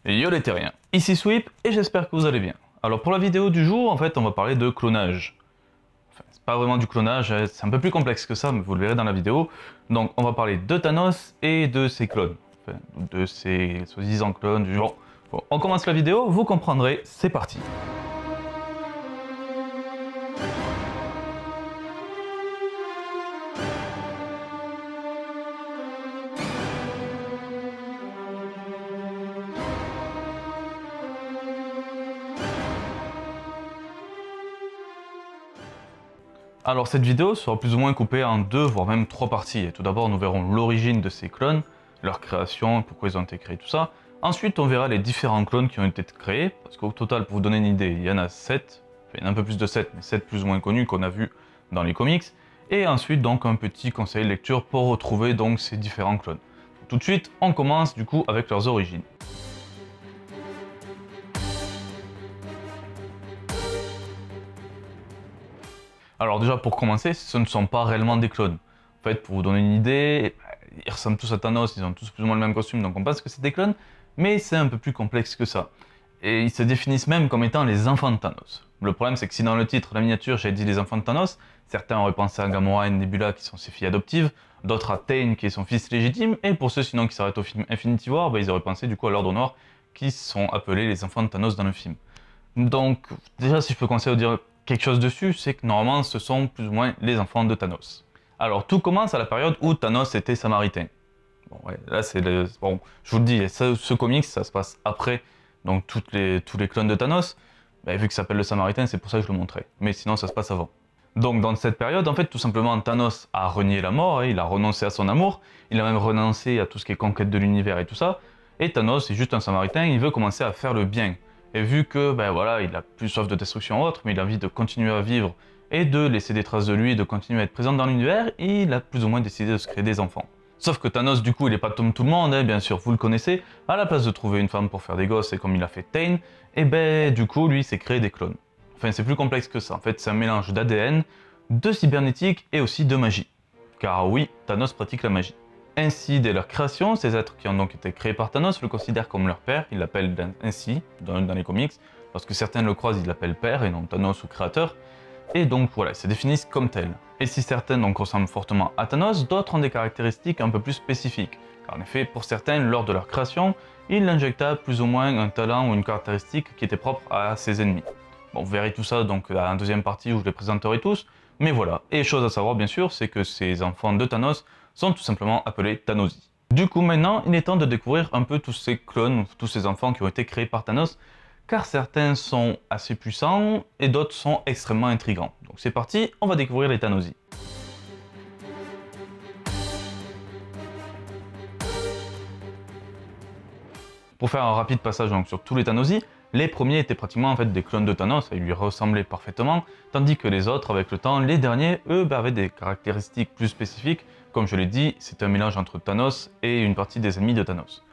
Yo les terriens, ici Sweep et j'espère que vous allez bien. Alors pour la vidéo du jour, en fait on va parler de clonage. Enfin, c'est pas vraiment du clonage, c'est un peu plus complexe que ça, mais vous le verrez dans la vidéo. Donc on va parler de Thanos et de ses clones. Enfin, de ses soi-disant clones du genre. Bon, on commence la vidéo, vous comprendrez, c'est parti. Alors cette vidéo sera plus ou moins coupée en deux, voire même trois parties. Et tout d'abord, nous verrons l'origine de ces clones, leur création, pourquoi ils ont été créés, tout ça. Ensuite, on verra les différents clones qui ont été créés, parce qu'au total, pour vous donner une idée, il y en a 7, enfin, il y en a un peu plus de 7, mais 7 plus ou moins connus qu'on a vus dans les comics. Et ensuite, donc, un petit conseil de lecture pour retrouver donc ces différents clones. Tout de suite, on commence du coup avec leurs origines. Alors déjà pour commencer, ce ne sont pas réellement des clones. En fait, pour vous donner une idée, ils ressemblent tous à Thanos, ils ont tous plus ou moins le même costume, donc on pense que c'est des clones, mais c'est un peu plus complexe que ça. Et ils se définissent même comme étant les enfants de Thanos. Le problème c'est que si dans le titre, la miniature, j'ai dit les enfants de Thanos, certains auraient pensé à Gamora et Nebula qui sont ses filles adoptives, d'autres à Thane qui est son fils légitime, et pour ceux sinon qui s'arrêtent au film Infinity War, ils auraient pensé du coup à l'Ordre Noir qui sont appelés les enfants de Thanos dans le film. Donc déjà si je peux commencer à dire quelque chose dessus, c'est que normalement ce sont plus ou moins les enfants de Thanos. Alors tout commence à la période où Thanos était samaritain. Bon ouais, là c'est le... Bon, je vous le dis, ce comics ça se passe après donc tous les clones de Thanos. Bah, vu qu'il s'appelle le samaritain, c'est pour ça que je le montrais. Mais sinon ça se passe avant. Donc dans cette période, en fait, tout simplement, Thanos a renié la mort, il a renoncé à son amour, il a même renoncé à tout ce qui est conquête de l'univers et tout ça. Et Thanos est juste un samaritain, il veut commencer à faire le bien. Et vu que, ben voilà, il a plus soif de destruction ou autre, mais il a envie de continuer à vivre et de laisser des traces de lui et de continuer à être présent dans l'univers, il a plus ou moins décidé de se créer des enfants. Sauf que Thanos, du coup, il est pas comme tout le monde, bien sûr, vous le connaissez, à la place de trouver une femme pour faire des gosses, et comme il a fait Thane, et ben, du coup, lui, s'est créé des clones. Enfin, c'est plus complexe que ça, en fait, c'est un mélange d'ADN, de cybernétique et aussi de magie. Car oui, Thanos pratique la magie. Ainsi, dès leur création, ces êtres qui ont donc été créés par Thanos le considèrent comme leur père, ils l'appellent ainsi dans les comics, lorsque certains le croisent, ils l'appellent père et non Thanos ou créateur, et donc voilà, ils se définissent comme tels. Et si certains donc ressemblent fortement à Thanos, d'autres ont des caractéristiques un peu plus spécifiques, car en effet, pour certains, lors de leur création, il injecta plus ou moins un talent ou une caractéristique qui était propre à ses ennemis. Bon, vous verrez tout ça donc dans la deuxième partie où je les présenterai tous, mais voilà. Et chose à savoir bien sûr, c'est que ces enfants de Thanos sont tout simplement appelés Thanosi. Du coup maintenant, il est temps de découvrir un peu tous ces clones, tous ces enfants qui ont été créés par Thanos, car certains sont assez puissants et d'autres sont extrêmement intrigants. Donc c'est parti, on va découvrir les Thanosi. Pour faire un rapide passage donc, sur tous les Thanosi, les premiers étaient pratiquement en fait des clones de Thanos, ils lui ressemblaient parfaitement, tandis que les autres, avec le temps, les derniers, eux, avaient des caractéristiques plus spécifiques. Comme je l'ai dit, c'est un mélange entre Thanos et une partie des ennemis de Thanos.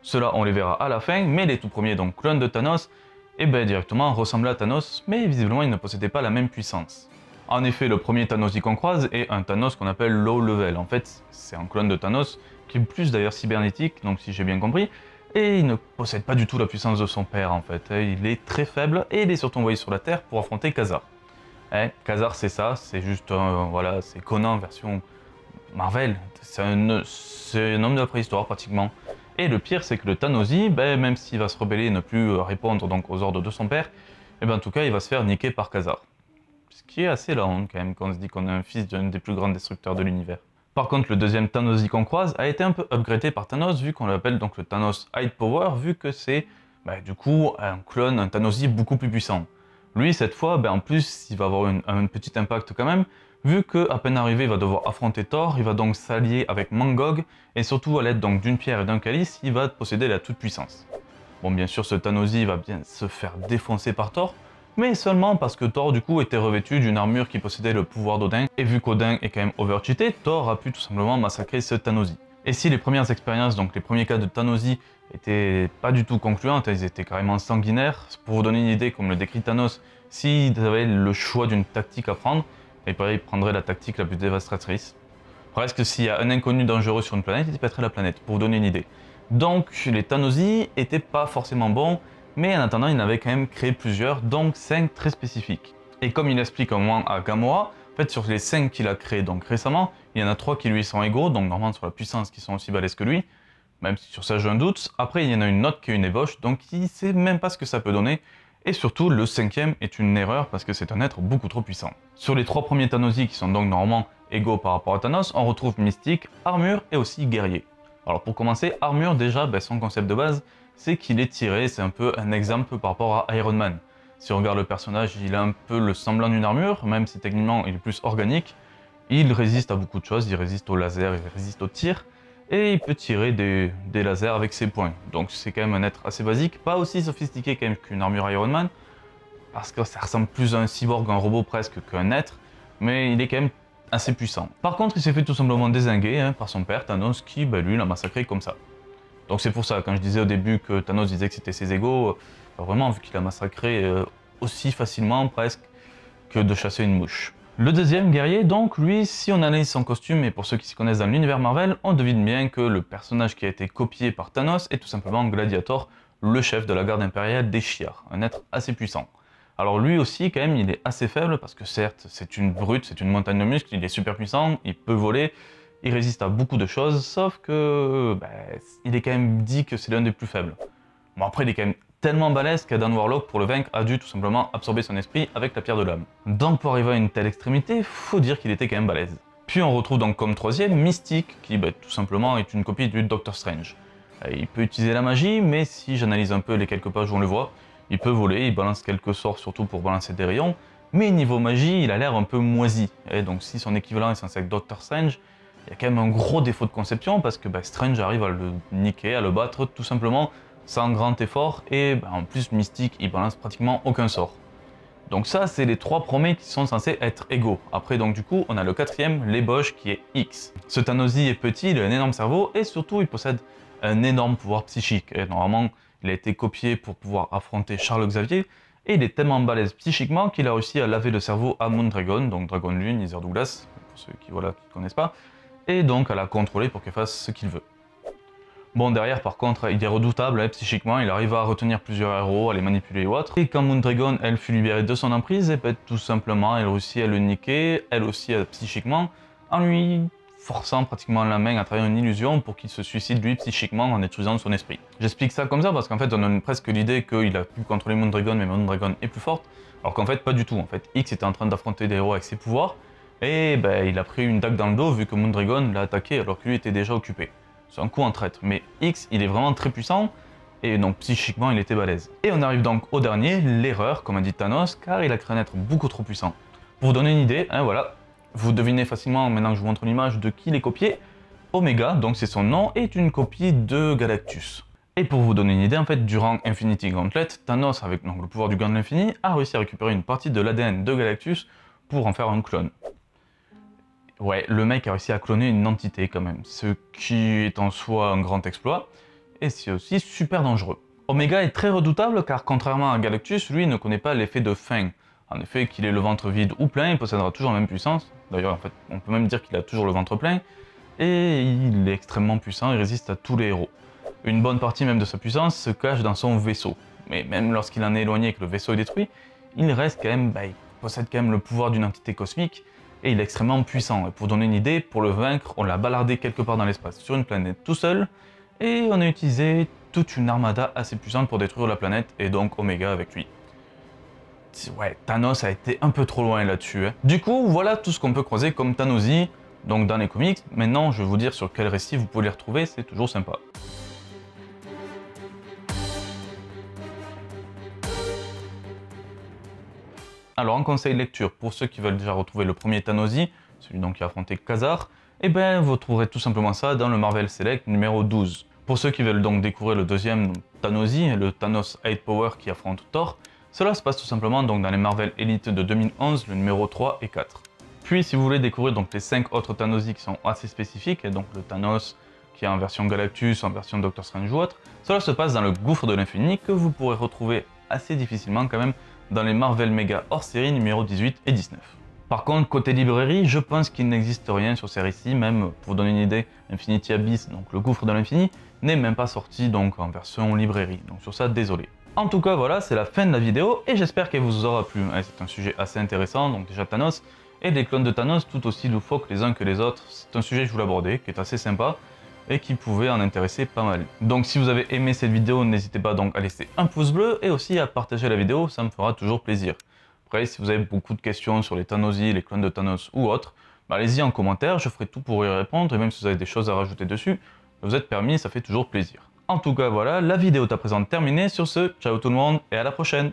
Cela, on les verra à la fin, mais les tout premiers, donc clones de Thanos, directement ressemblaient à Thanos, mais visiblement ils ne possédaient pas la même puissance. En effet, le premier Thanosi qu'on croise est un Thanos qu'on appelle low level. En fait, c'est un clone de Thanos qui est plus d'ailleurs cybernétique, donc si j'ai bien compris, et il ne possède pas du tout la puissance de son père en fait. Il est très faible et il est surtout envoyé sur la Terre pour affronter Khazar. Khazar c'est ça, c'est juste voilà, c'est Conan version Marvel, c'est un homme de la préhistoire pratiquement. Et le pire c'est que le Thanosi, même s'il va se rebeller et ne plus répondre donc aux ordres de son père, en tout cas il va se faire niquer par Khazar. Ce qui est assez la honte quand même quand on se dit qu'on est un fils d'un des plus grands destructeurs de l'univers. Par contre, le deuxième Thanosi qu'on croise a été un peu upgradé par Thanos, vu qu'on l'appelle donc le Thanos High Power, vu que c'est du coup un clone, un Thanosi beaucoup plus puissant. Lui, cette fois, en plus, il va avoir un petit impact quand même, vu qu'à peine arrivé, il va devoir affronter Thor, il va donc s'allier avec Mangog, et surtout à l'aide donc d'une pierre et d'un calice, il va posséder la toute-puissance. Bon, bien sûr, ce Thanosi va bien se faire défoncer par Thor, mais seulement parce que Thor du coup était revêtu d'une armure qui possédait le pouvoir d'Odin, et vu qu'Odin est quand même overcheaté, Thor a pu tout simplement massacrer ce Thanosi. Et si les premières expériences, donc les premiers cas de Thanosi, étaient pas du tout concluantes, ils étaient carrément sanguinaires, pour vous donner une idée, comme le décrit Thanos, s'ils avaient le choix d'une tactique à prendre, ils prendraient la tactique la plus dévastatrice. Presque s'il y a un inconnu dangereux sur une planète, il pèterait la planète, pour vous donner une idée. Donc les Thanosy étaient pas forcément bons, mais en attendant il en avait quand même créé plusieurs, donc 5 très spécifiques. Et comme il explique au moins à Gamora, en fait sur les 5 qu'il a créés donc récemment, il y en a 3 qui lui sont égaux, donc normalement sur la puissance qui sont aussi balèzes que lui, même si sur ça j'ai un doute. Après il y en a une autre qui est une ébauche, donc il sait même pas ce que ça peut donner. Et surtout, le 5e est une erreur parce que c'est un être beaucoup trop puissant. Sur les 3 premiers Thanosy qui sont donc normalement égaux par rapport à Thanos, on retrouve Mystique, Armure et aussi Guerrier. Alors pour commencer, Armure déjà, son concept de base, c'est qu'il est tiré, c'est un peu un exemple par rapport à Iron Man. Si on regarde le personnage, il a un peu le semblant d'une armure, même si techniquement il est plus organique. Il résiste à beaucoup de choses, il résiste au laser, il résiste au tir, et il peut tirer des lasers avec ses poings. Donc c'est quand même un être assez basique, pas aussi sophistiqué quand même qu'une armure Iron Man, parce que ça ressemble plus à un cyborg, un robot presque qu'un être, mais il est quand même assez puissant. Par contre, il s'est fait tout simplement dézinguer par son père, Thanos, qui lui l'a massacré comme ça. Donc c'est pour ça, quand je disais au début que Thanos disait que c'était ses égaux, vraiment vu qu'il a massacré aussi facilement presque que de chasser une mouche. Le deuxième guerrier, donc, lui, si on analyse son costume, et pour ceux qui s'y connaissent dans l'univers Marvel, on devine bien que le personnage qui a été copié par Thanos est tout simplement Gladiator, le chef de la garde impériale des Shi'ar, un être assez puissant. Alors lui aussi, quand même, il est assez faible, parce que certes, c'est une brute, c'est une montagne de muscles, il est super puissant, il peut voler, il résiste à beaucoup de choses, sauf que il est quand même dit que c'est l'un des plus faibles. Bon après, il est quand même tellement balèze qu'Adam Warlock, pour le vaincre, a dû tout simplement absorber son esprit avec la pierre de l'âme. Donc pour arriver à une telle extrémité, faut dire qu'il était quand même balèze. Puis on retrouve donc comme troisième Mystique, qui tout simplement est une copie du Doctor Strange. Il peut utiliser la magie, mais si j'analyse un peu les quelques pages où on le voit, il peut voler, il balance quelques sorts surtout pour balancer des rayons, mais niveau magie, il a l'air un peu moisi. Et donc si son équivalent est censé être Doctor Strange, il y a quand même un gros défaut de conception parce que Strange arrive à le niquer, à le battre tout simplement sans grand effort, et en plus Mystique il balance pratiquement aucun sort. Donc ça c'est les 3 premiers qui sont censés être égaux. Après donc du coup on a le 4e, l'ébauche qui est X. Ce Thanosy est petit, il a un énorme cerveau et surtout il possède un énorme pouvoir psychique. Et normalement il a été copié pour pouvoir affronter Charles Xavier, et il est tellement balèze psychiquement qu'il a réussi à laver le cerveau à Moondragon, donc Dragon Lune, Heather Douglas, pour ceux qui ne connaissent pas, et donc à la contrôler pour qu'elle fasse ce qu'il veut. Bon, derrière, par contre, il est redoutable psychiquement, il arrive à retenir plusieurs héros, à les manipuler ou autre. Et quand Moondragon, elle fut libérée de son emprise, et tout simplement, elle réussit à le niquer, elle aussi psychiquement, en lui forçant pratiquement la main à travers une illusion pour qu'il se suicide lui psychiquement en détruisant son esprit. J'explique ça comme ça parce qu'en fait, on a presque l'idée qu'il a pu contrôler Moondragon, mais Moondragon est plus forte, alors qu'en fait, pas du tout. En fait, X était en train d'affronter des héros avec ses pouvoirs, et il a pris une dague dans le dos vu que Moondragon l'a attaqué alors que lui était déjà occupé. C'est un coup en traître, mais X, il est vraiment très puissant, et donc psychiquement, il était balèze. Et on arrive donc au dernier, l'erreur, comme a dit Thanos, car il a créé un être beaucoup trop puissant. Pour vous donner une idée, voilà, vous devinez facilement, maintenant que je vous montre l'image, de qui il est copié. Omega, donc c'est son nom, est une copie de Galactus. Et pour vous donner une idée, en fait, durant Infinity Gauntlet, Thanos, avec donc, le pouvoir du gant de l'infini, a réussi à récupérer une partie de l'ADN de Galactus pour en faire un clone. Ouais, le mec a réussi à cloner une entité quand même, ce qui est en soi un grand exploit, et c'est aussi super dangereux. Omega est très redoutable car contrairement à Galactus, lui ne connaît pas l'effet de faim. En effet, qu'il ait le ventre vide ou plein, il possédera toujours la même puissance. D'ailleurs, en fait, on peut même dire qu'il a toujours le ventre plein, et il est extrêmement puissant, il résiste à tous les héros. Une bonne partie même de sa puissance se cache dans son vaisseau. Mais même lorsqu'il en est éloigné et que le vaisseau est détruit, il reste quand même, il possède quand même le pouvoir d'une entité cosmique, et il est extrêmement puissant. Et pour donner une idée, pour le vaincre, on l'a balardé quelque part dans l'espace sur une planète tout seul, et on a utilisé toute une armada assez puissante pour détruire la planète, et donc Omega avec lui. Ouais, Thanos a été un peu trop loin là-dessus. Du coup, voilà tout ce qu'on peut croiser comme Thanosy, donc dans les comics. Maintenant, je vais vous dire sur quel récit vous pouvez les retrouver, c'est toujours sympa. Alors en conseil de lecture, pour ceux qui veulent déjà retrouver le premier Thanosy, celui donc qui a affronté Khazar, vous trouverez tout simplement ça dans le Marvel Select numéro 12. Pour ceux qui veulent donc découvrir le deuxième Thanosy, le Thanos 8 Power qui affronte Thor, cela se passe tout simplement donc dans les Marvel Elite de 2011, le numéro 3 et 4. Puis si vous voulez découvrir donc les 5 autres Thanosy qui sont assez spécifiques, et donc le Thanos qui est en version Galactus, en version Doctor Strange ou autre, cela se passe dans le Gouffre de l'Infini que vous pourrez retrouver assez difficilement quand même dans les Marvel Mega hors série numéro 18 et 19. Par contre, côté librairie, je pense qu'il n'existe rien sur ces récits, même pour vous donner une idée, Infinity Abyss, donc le Gouffre de l'Infini, n'est même pas sorti donc en version librairie. Donc sur ça, désolé. En tout cas, voilà, c'est la fin de la vidéo et j'espère qu'elle vous aura plu. C'est un sujet assez intéressant, donc déjà Thanos et des clones de Thanos tout aussi loufoques les uns que les autres. C'est un sujet que je voulais aborder, qui est assez sympa et qui pouvait en intéresser pas mal. Donc si vous avez aimé cette vidéo, n'hésitez pas donc à laisser un pouce bleu et aussi à partager la vidéo, ça me fera toujours plaisir. Après, si vous avez beaucoup de questions sur les Thanosi, les clones de Thanos ou autres, allez-y en commentaire, je ferai tout pour y répondre et même si vous avez des choses à rajouter dessus, vous êtes permis, ça fait toujours plaisir. En tout cas, voilà, la vidéo est à présent terminée. Sur ce, ciao tout le monde et à la prochaine!